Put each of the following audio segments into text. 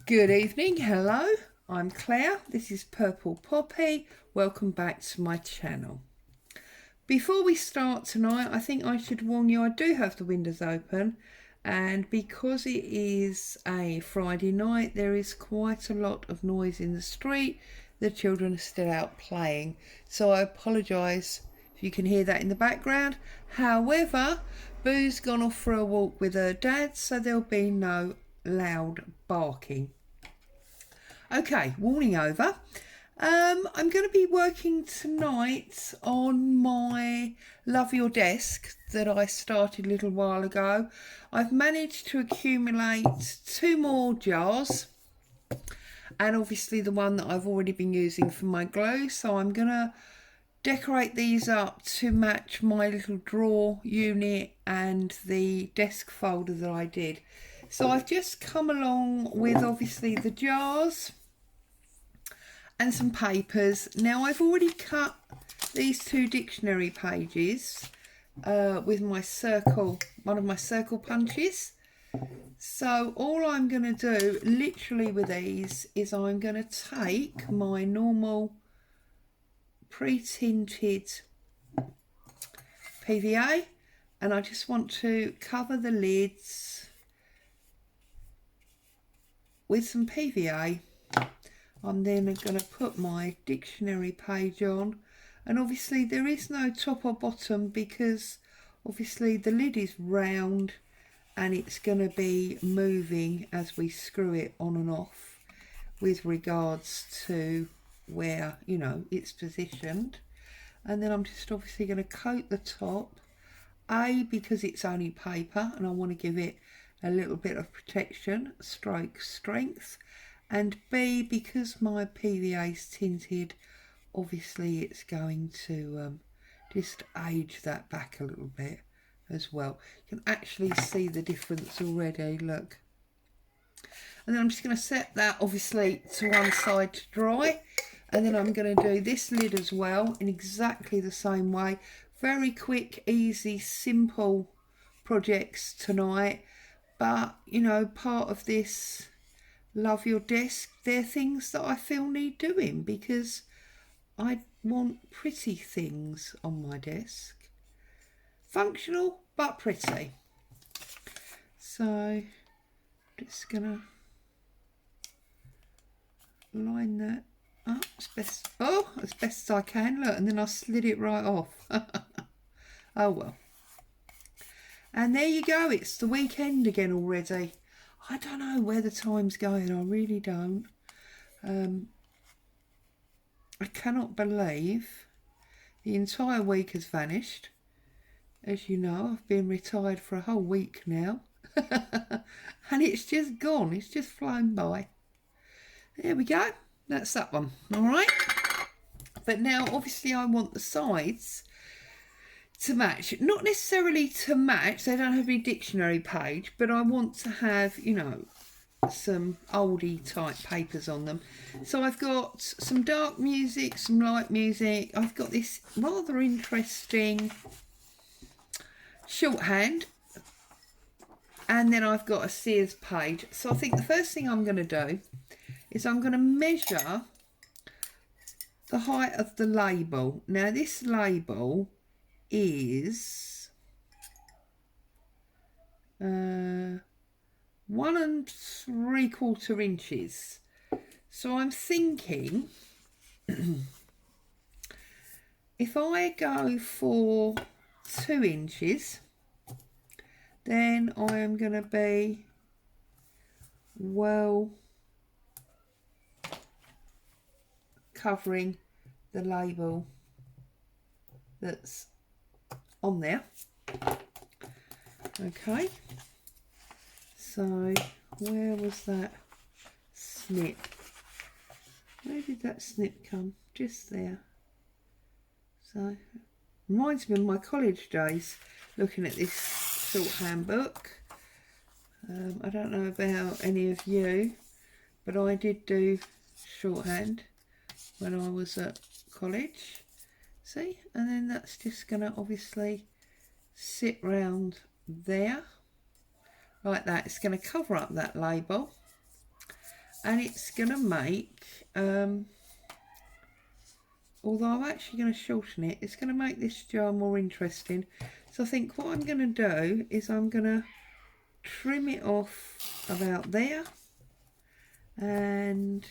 Good evening, hello, I'm Claire, this is Purple Poppy, welcome back to my channel. Before we start tonight, I think I should warn you I do have the windows open, and because it is a Friday night there is quite a lot of noise in the street. The children are still out playing, so I apologise if you can hear that in the background. However, Boo's gone off for a walk with her dad, so there'll be no loud barking. Okay, warning over. I'm going to be working tonight on my Love Your Desk that I started a little while ago. I've managed to accumulate 2 more jars, and obviously the one that I've already been using for my glue, so I'm going to decorate these up to match my little drawer unit and the desk folder that I did. So I've just come along with obviously the jars and some papers. Now I've already cut these 2 dictionary pages with my circle, one of my circle punches. So all I'm going to do literally with these is I'm going to take my normal pre-tinted PVA and I just want to cover the lids with some PVA. I'm then going to put my dictionary page on, and obviously there is no top or bottom because obviously the lid is round and it's going to be moving as we screw it on and off with regards to where, you know, it's positioned. And then I'm just obviously going to coat the top, A, because it's only paper and I want to give it a little bit of protection stroke strength, and B, because my PVA is tinted, obviously it's going to just age that back a little bit as well. You can actually see the difference already, look. And then I'm just going to set that obviously to one side to dry, and then I'm going to do this lid as well in exactly the same way. Very quick, easy, simple projects tonight, but you know, part of this Love Your Desk, they're things that I feel need doing because I want pretty things on my desk. Functional but pretty. So just gonna line that up as best as I can. Look, and then I slid it right off. Oh well. And there you go, it's the weekend again already. I don't know where the time's going, I really don't. I cannot believe the entire week has vanished. As you know, I've been retired for a whole week now. And it's just gone, it's just flown by. There we go, that's that one, all right. But now obviously I want the sides to match, not necessarily to match, they don't have any dictionary page, but I want to have, you know, some oldie type papers on them. So I've got some dark music, some light music. I've got this rather interesting shorthand, and then I've got a Sears page. So I think the first thing I'm going to do is I'm going to measure the height of the label. Now this label is 1 3/4 inches. So I'm thinking if I go for 2 inches, then I am going to be well covering the label that's on there. Okay, so where was that snip? Where did that snip come? Just there. So reminds me of my college days looking at this shorthand book. I don't know about any of you, but I did do shorthand when I was at college. See, and then that's just going to obviously sit round there like that. It's going to cover up that label, and it's going to make, although I'm actually going to shorten it, it's going to make this jar more interesting. So I think what I'm going to do is I'm going to trim it off about there, and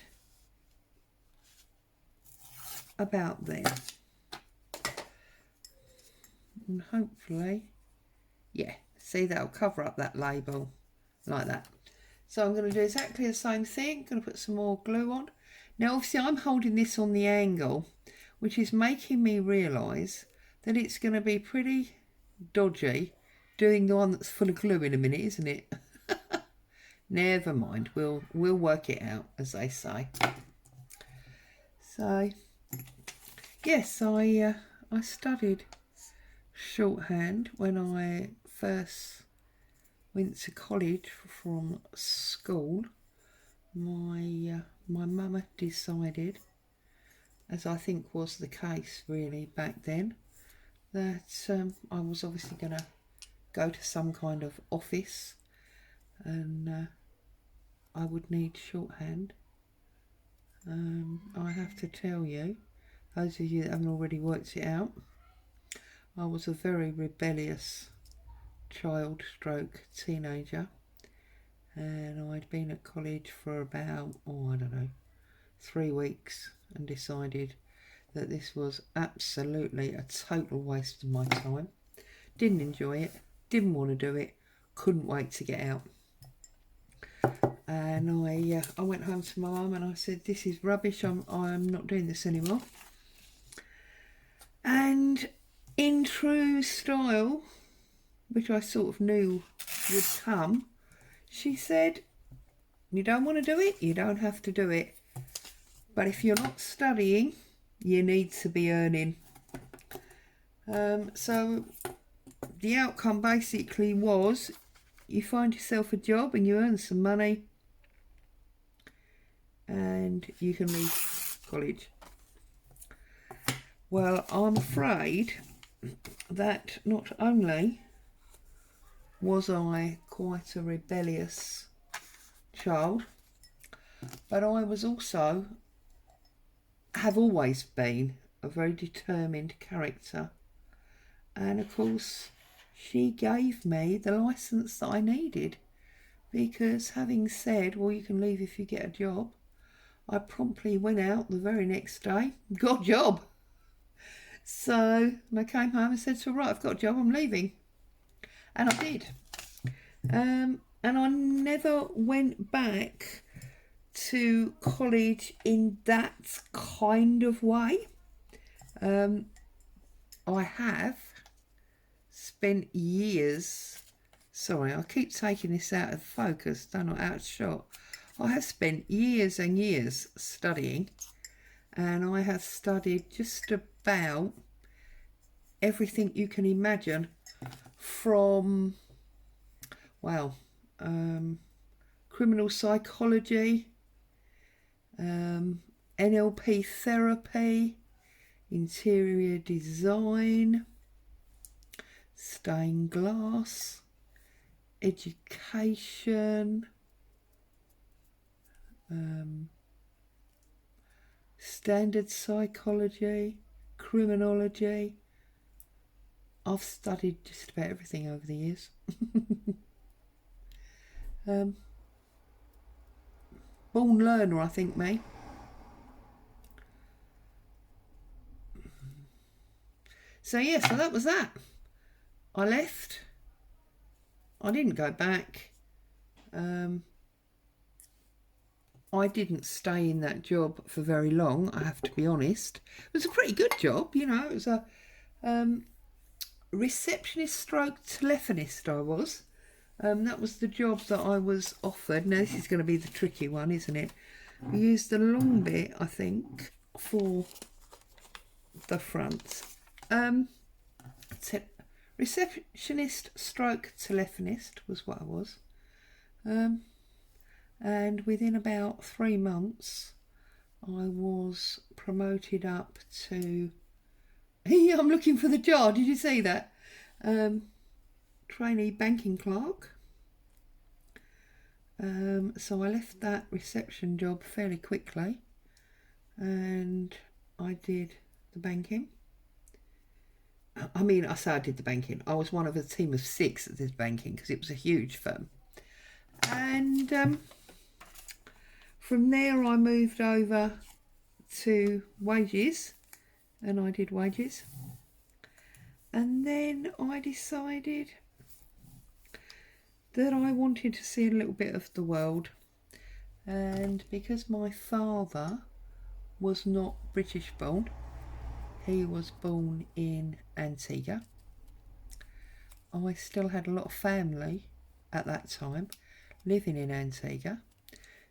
about there, and hopefully, yeah, see, that'll cover up that label like that. So I'm going to do exactly the same thing. I'm going to put some more glue on. Now obviously I'm holding this on the angle, which is making me realise that it's going to be pretty dodgy doing the one that's full of glue in a minute, isn't it? Never mind, we'll work it out, as they say. So yes, I studied shorthand when I first went to college from school. My mama decided, as I think was the case really back then, that I was obviously going to go to some kind of office, and I would need shorthand. I have to tell you, those of you that haven't already worked it out, I was a very rebellious child stroke teenager, and I'd been at college for about, I don't know, 3 weeks, and decided that this was absolutely a total waste of my time. Didn't enjoy it, didn't want to do it, couldn't wait to get out. And I went home to my mum and I said, this is rubbish, I'm not doing this anymore. And in true style, which I sort of knew would come, she said, you don't want to do it, you don't have to do it. But if you're not studying, you need to be earning. So the outcome basically was, you find yourself a job and you earn some money, and you can leave college. Well, I'm afraid that not only was I quite a rebellious child, but I was also, have always been, a very determined character. And of course, she gave me the licence that I needed, because having said, well, you can leave if you get a job, I promptly went out the very next day, got a job. So I came home and said to her, right, I've got a job, I'm leaving. And I did. And I never went back to college in that kind of way. I have spent years, sorry, I keep taking this out of focus, don't I, out of shot. I have spent years and years studying, and I have studied just about everything you can imagine, from, well, criminal psychology, NLP therapy, interior design, stained glass, education, standard psychology, criminology. I've studied just about everything over the years. Born learner, I think, me. So yeah, so that was that. I left. I didn't go back. I didn't stay in that job for very long, I have to be honest. It was a pretty good job, you know. It was a receptionist stroke telephonist I was. That was the job that I was offered. Now this is going to be the tricky one, isn't it? We used the long bit, I think, for the front. Receptionist stroke telephonist was what I was. And within about 3 months I was promoted up to, I'm looking for the jar, did you see that? Trainee banking clerk, So I left that reception job fairly quickly and I did the banking. I mean, I say I did the banking. I was one of a team of 6 that did banking because it was a huge firm. And from there I moved over to wages and I did wages. And then I decided that I wanted to see a little bit of the world. And because my father was not British born, he was born in Antigua. I still had a lot of family at that time living in Antigua.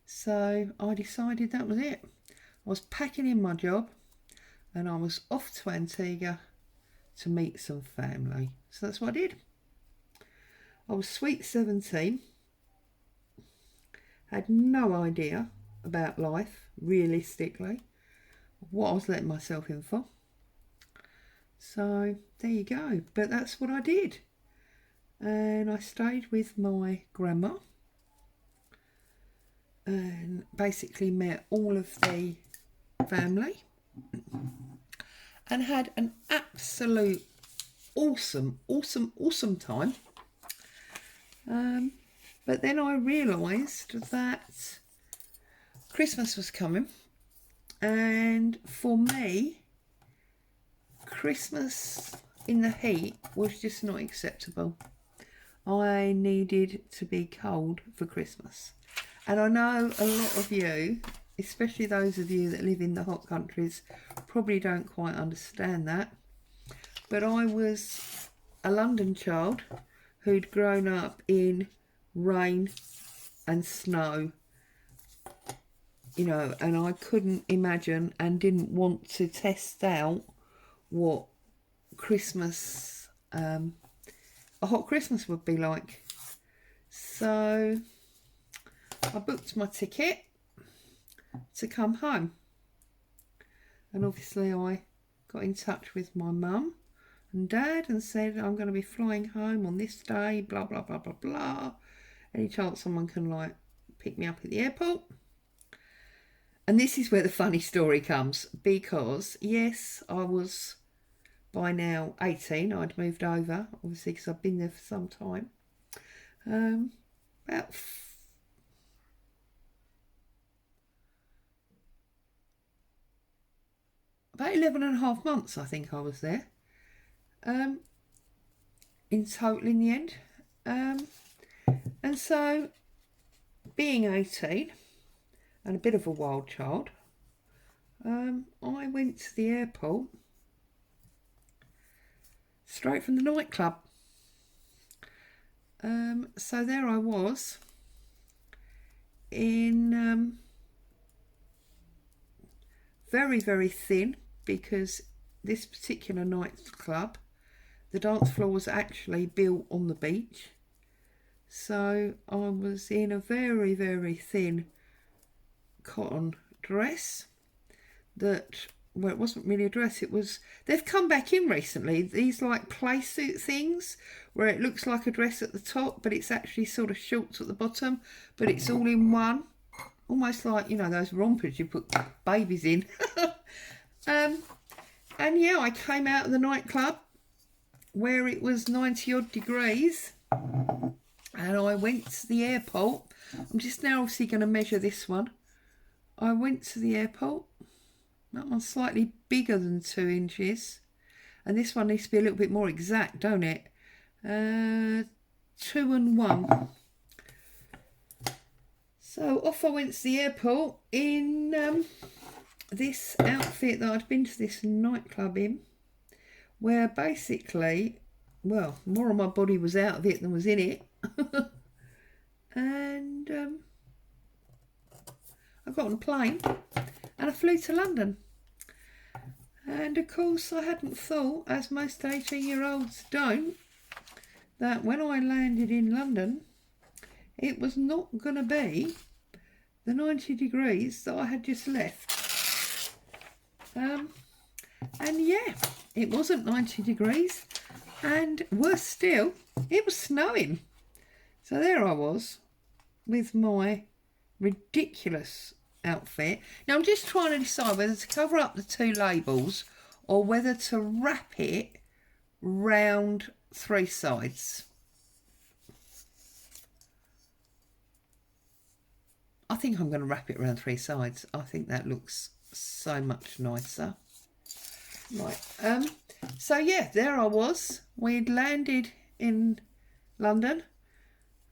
So I decided that was it. I was packing in my job and I was off to Antigua to meet some family. So that's what I did. I was sweet 17, had no idea about life, realistically, what I was letting myself in for. So there you go. But that's what I did. And I stayed with my grandma and basically met all of the family and had an absolute awesome time. But then I realised that Christmas was coming, and for me, Christmas in the heat was just not acceptable. I needed to be cold for Christmas. And I know a lot of you, especially those of you that live in the hot countries, probably don't quite understand that. But I was a London child who'd grown up in rain and snow, you know, and I couldn't imagine and didn't want to test out what Christmas, a hot Christmas would be like. So I booked my ticket to come home, and obviously I got in touch with my mum and dad and said I'm going to be flying home on this day, blah blah blah blah blah. Any chance someone can like pick me up at the airport? And this is where the funny story comes, because yes, I was by now 18. I'd moved over, obviously, because I've been there for some time. About 11 and a half months, I think I was there. In total, in the end. And so, being 18 and a bit of a wild child, I went to the airport straight from the nightclub. So there I was in very, very thin, because this particular nightclub, the dance floor was actually built on the beach. So I was in a very, very thin cotton dress that, well, it wasn't really a dress, it was, they've come back in recently, these like play suit things where it looks like a dress at the top but it's actually sort of shorts at the bottom, but it's all in one, almost like, you know, those rompers you put babies in. And yeah, I came out of the nightclub where it was 90 odd degrees and I went to the airport. I'm just now obviously going to measure this one. I went to the airport. That one's slightly bigger than 2 inches. And this one needs to be a little bit more exact, don't it? 2 and 1. So off I went to the airport in this outfit that I'd been to this nightclub in, where basically, well, more of my body was out of it than was in it. And I got on a plane and I flew to London. And of course I hadn't thought, as most 18-year-olds don't, that when I landed in London, it was not going to be the 90 degrees that I had just left. And yeah, it wasn't 90 degrees, and worse still, it was snowing. So there I was, with my ridiculous outfit. Now I'm just trying to decide whether to cover up the two labels or whether to wrap it round three sides. I think I'm going to wrap it around three sides. I think that looks so much nicer. Right, so yeah, there I was. We'd landed in London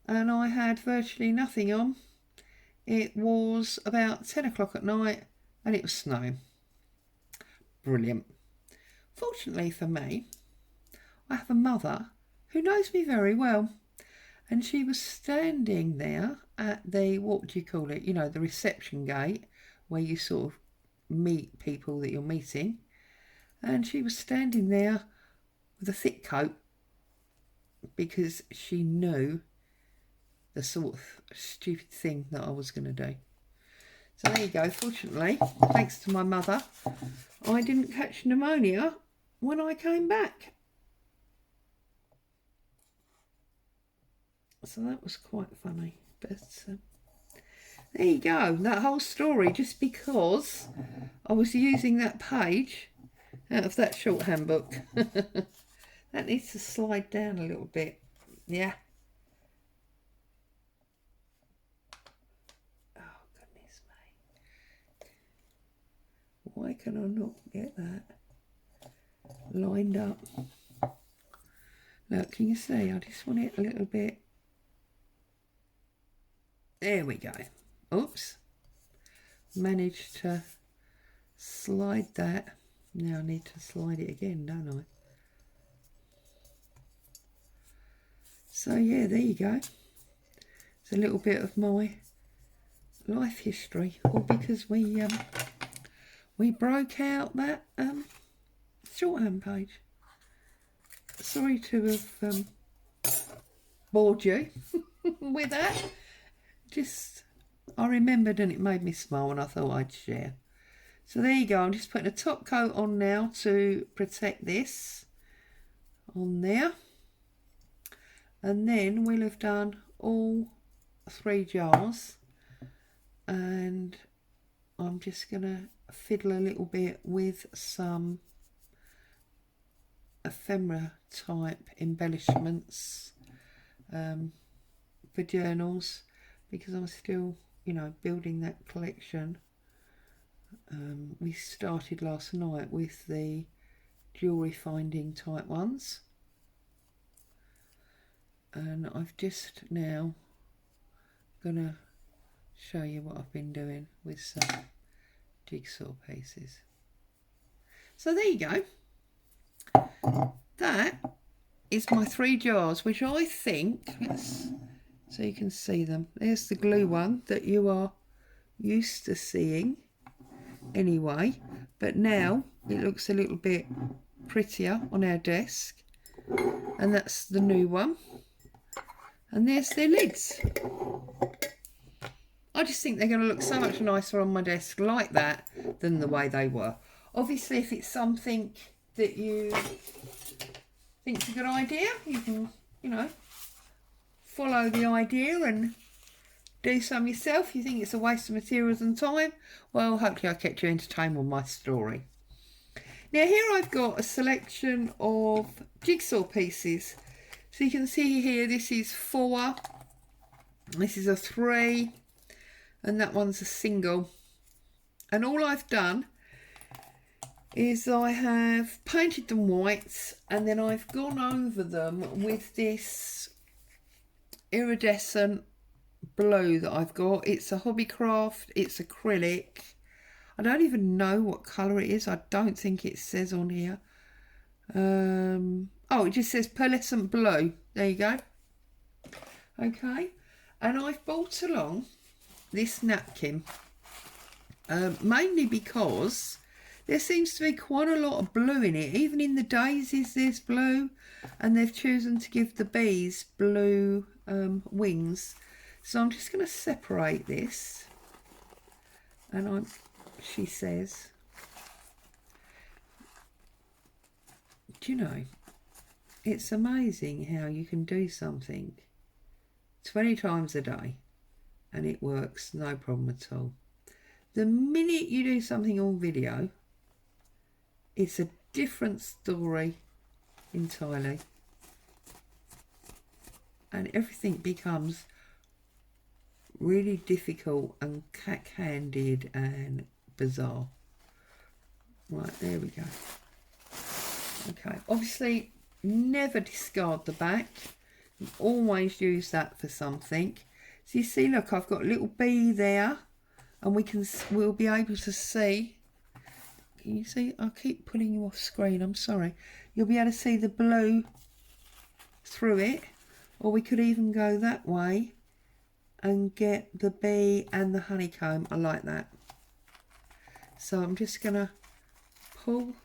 and I had virtually nothing on. It was about 10 o'clock at night and it was snowing. Brilliant. Fortunately for me, I have a mother who knows me very well, and she was standing there at the, what do you call it, you know, the reception gate where you sort of meet people that you're meeting, and she was standing there with a thick coat because she knew the sort of stupid thing that I was going to do. So there you go. Fortunately, thanks to my mother, I didn't catch pneumonia when I came back. So that was quite funny. But there you go. That whole story, just because I was using that page out of that shorthand book. That needs to slide down a little bit. Yeah. Oh, goodness me. Why can I not get that lined up? Look, can you see? I just want it a little bit. There we go. Oops. Managed to slide that. Now I need to slide it again, don't I? So yeah, there you go. It's a little bit of my life history, all because we broke out that shorthand page. Sorry to have bored you with that. Just, I remembered and it made me smile and I thought I'd share. So there you go. I'm just putting a top coat on now to protect this on there. And then we'll have done all three jars. And I'm just going to fiddle a little bit with some ephemera type embellishments for journals, because I'm still, you know, building that collection. We started last night with the jewellery finding type ones, and I've just now gonna show you what I've been doing with some jigsaw pieces. So there you go. That is my three jars, which I think, so you can see them. There's the glue one that you are used to seeing anyway, but now it looks a little bit prettier on our desk, and that's the new one. And there's their lids. I just think they're going to look so much nicer on my desk like that than the way they were. Obviously, if it's something that you think's a good idea, you can, you know, follow the idea and do some yourself. You think it's a waste of materials and time, well, hopefully I kept you entertained with my story. Now here I've got a selection of jigsaw pieces. So you can see here, this is 4, this is a 3, and that one's a single. And all I've done is I have painted them white, and then I've gone over them with this iridescent blue that I've got. It's a Hobbycraft, it's acrylic. I don't even know what colour it is. I don't think it says on here. Oh, it just says pearlescent blue. There you go. Okay, and I've brought along this napkin, mainly because there seems to be quite a lot of blue in it. Even in the daisies there's blue, and they've chosen to give the bees blue wings. So I'm just going to separate this, and she says, do you know, it's amazing how you can do something 20 times a day and it works no problem at all. The minute you do something on video, it's a different story entirely, and everything becomes really difficult and cack-handed and bizarre. Right, there we go. Okay, obviously never discard the back. You always use that for something. So you see, look, I've got a little bee there, and we'll be able to see. Can you see? I keep pulling you off screen, I'm sorry. You'll be able to see the blue through it, or we could even go that way and get the bee and the honeycomb. I like that. So I'm just gonna pull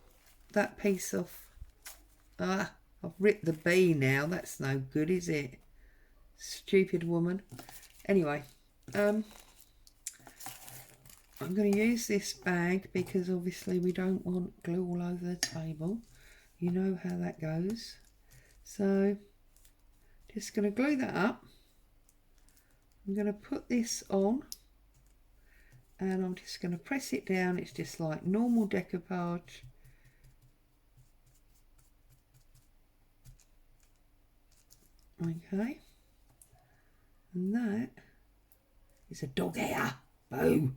that piece off. I've ripped the bee now. That's no good, is it? Stupid woman. Anyway, I'm going to use this bag because obviously we don't want glue all over the table. You know how that goes. So, just going to glue that up. I'm going to put this on, and I'm just going to press it down. It's just like normal decoupage. Okay, and that is a dog hair. Boo!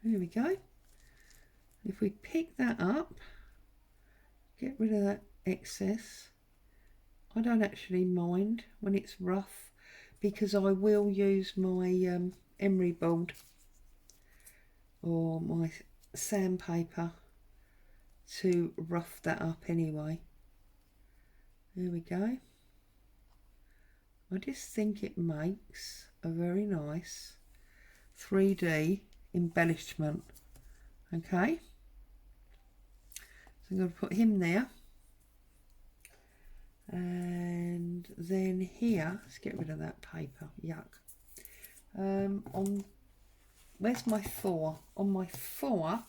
There we go. If we pick that up, get rid of that excess. I don't actually mind when it's rough, because I will use my emery board or my sandpaper to rough that up anyway. There we go. I just think it makes a very nice 3D embellishment. Okay, so I'm going to put him there, and then here, let's get rid of that paper, yuck. Where's my 4? On my 4,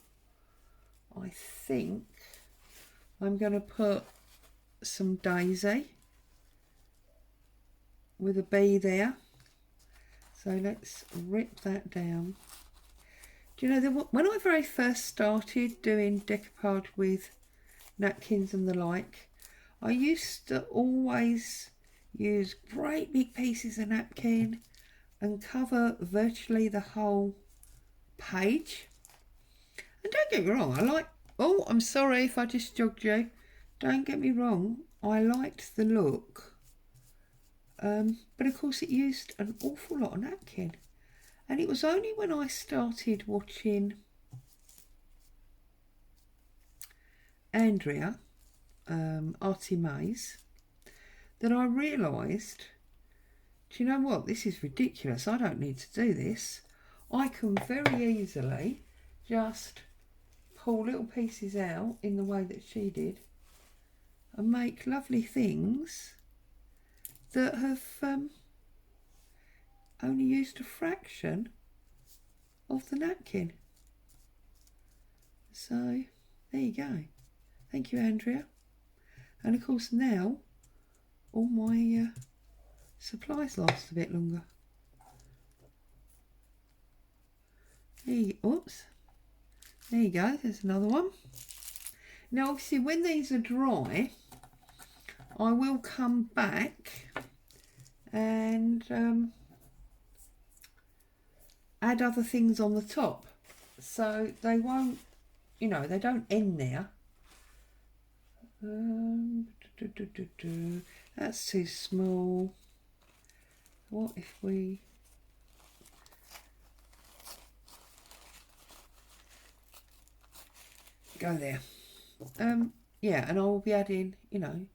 I think I'm going to put some daisy with a bee there. So let's rip that down. Do you know, when I very first started doing decoupage with napkins and the like, I used to always use great big pieces of napkin and cover virtually the whole page. And don't get me wrong, I like, oh, I'm sorry if I just jogged you. Don't get me wrong, I liked the look. But of course it used an awful lot of napkin. And it was only when I started watching Andrea, Artie Mays, that I realised, do you know what, this is ridiculous, I don't need to do this. I can very easily just pull little pieces out in the way that she did and make lovely things that have only used a fraction of the napkin. So there you go. Thank you, Andrea. And of course now all my supplies last a bit longer. Oops. There you go, there's another one. Now obviously when these are dry, I will come back and add other things on the top, so they won't, you know, they don't end there. That's too small. What if we go there? Yeah, and I'll be adding, you know,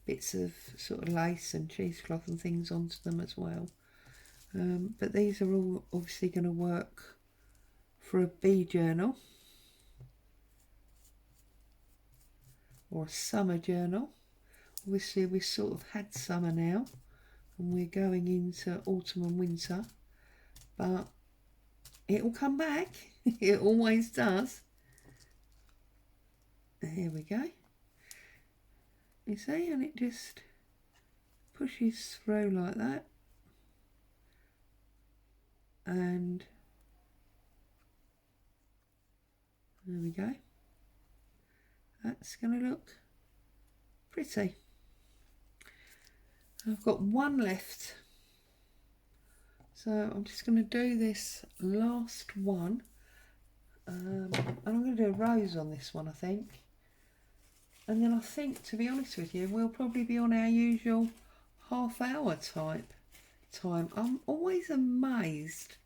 bits of sort of lace and cheesecloth and things onto them as well. But these are all obviously going to work for a bee journal or a summer journal. Obviously we've sort of had summer now and we're going into autumn and winter, but it will come back. It always does. Here we go. You see, and it just pushes through like that, and there we go. That's going to look pretty. I've got one left, so I'm just going to do this last one, and I'm going to do a rose on this one, I think. And then I think, to be honest with you, we'll probably be on our usual half-hour type time. I'm always amazed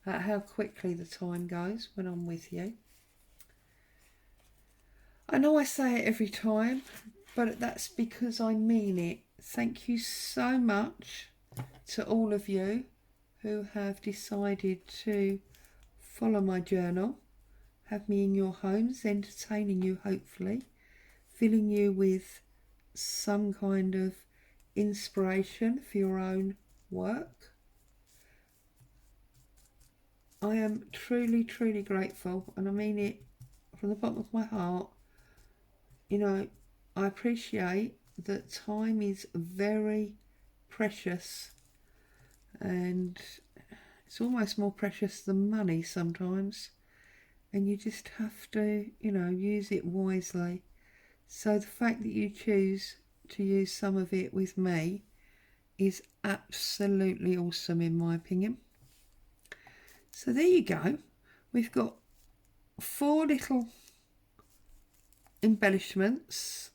at how quickly the time goes when I'm with you. I know I say it every time, but that's because I mean it. Thank you so much to all of you who have decided to follow my journal, have me in your homes, entertaining you hopefully, filling you with some kind of inspiration for your own work. I am truly, truly grateful, and I mean it from the bottom of my heart. You know, I appreciate that time is very precious, and it's almost more precious than money sometimes, and you just have to, you know, use it wisely. So the fact that you choose to use some of it with me is absolutely awesome in my opinion. So there you go. We've got 4 little embellishments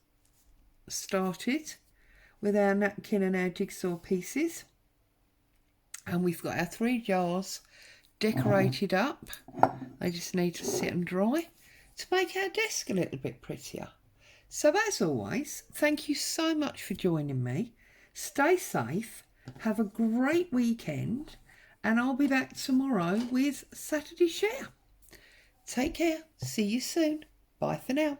started with our napkin and our jigsaw pieces. And we've got our 3 jars decorated up. They just need to sit and dry to make our desk a little bit prettier. So as always, thank you so much for joining me. Stay safe, have a great weekend, and I'll be back tomorrow with Saturday Share. Take care, see you soon. Bye for now.